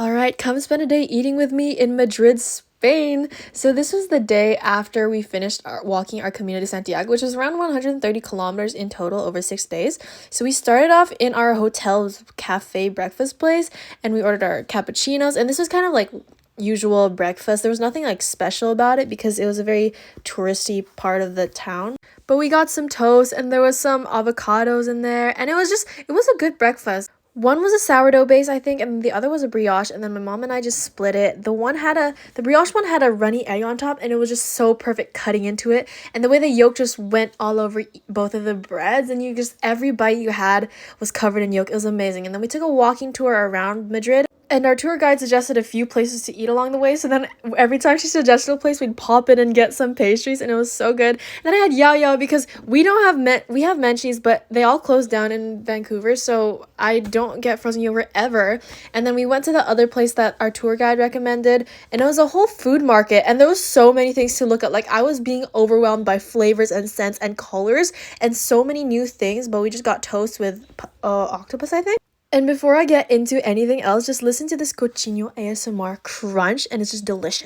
All right, come spend a day eating with me in Madrid, Spain. So this was the day after we finished walking our Camino de Santiago, which was around 130 kilometers in total over 6 days. So we started off in our hotel's cafe breakfast place, and we ordered our cappuccinos. And this was kind of like usual breakfast. There was nothing like special about it because it was a very touristy part of the town. But we got some toast and there was some avocados in there, and it was a good breakfast. One was a sourdough base, I think, and the other was a brioche, and then my mom and I just split it. The brioche one had a runny egg on top, and it was just so perfect cutting into it. And the way the yolk just went all over both of the breads, and every bite you had was covered in yolk. It was amazing. And then we took a walking tour around Madrid. And our tour guide suggested a few places to eat along the way. So then every time she suggested a place, we'd pop in and get some pastries, and it was so good. And then I had yao yao because we don't have we have Menchie's, but they all closed down in Vancouver, so I don't get frozen yogurt ever. And then we went to the other place that our tour guide recommended, and it was a whole food market, and there was so many things to look at. Like, I was being overwhelmed by flavors and scents and colors and so many new things, but we just got toast with octopus, I think. And before I get into anything else, just listen to this cochino ASMR crunch, and it's just delicious.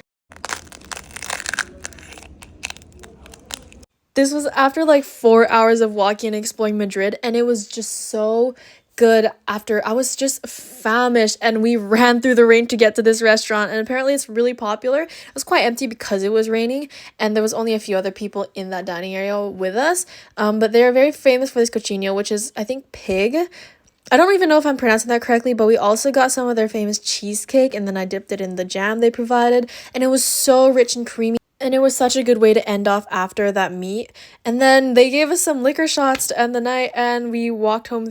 This was after like 4 hours of walking and exploring Madrid, and it was just so good. After I was just famished, and we ran through the rain to get to this restaurant, and apparently it's really popular. It was quite empty because it was raining, and there was only a few other people in that dining area with us. But they are very famous for this cochino, which is, I think, pig. I don't even know if I'm pronouncing that correctly, but we also got some of their famous cheesecake, and then I dipped it in the jam they provided, and it was so rich and creamy, and it was such a good way to end off after that meat. And then they gave us some liquor shots to end the night, and we walked home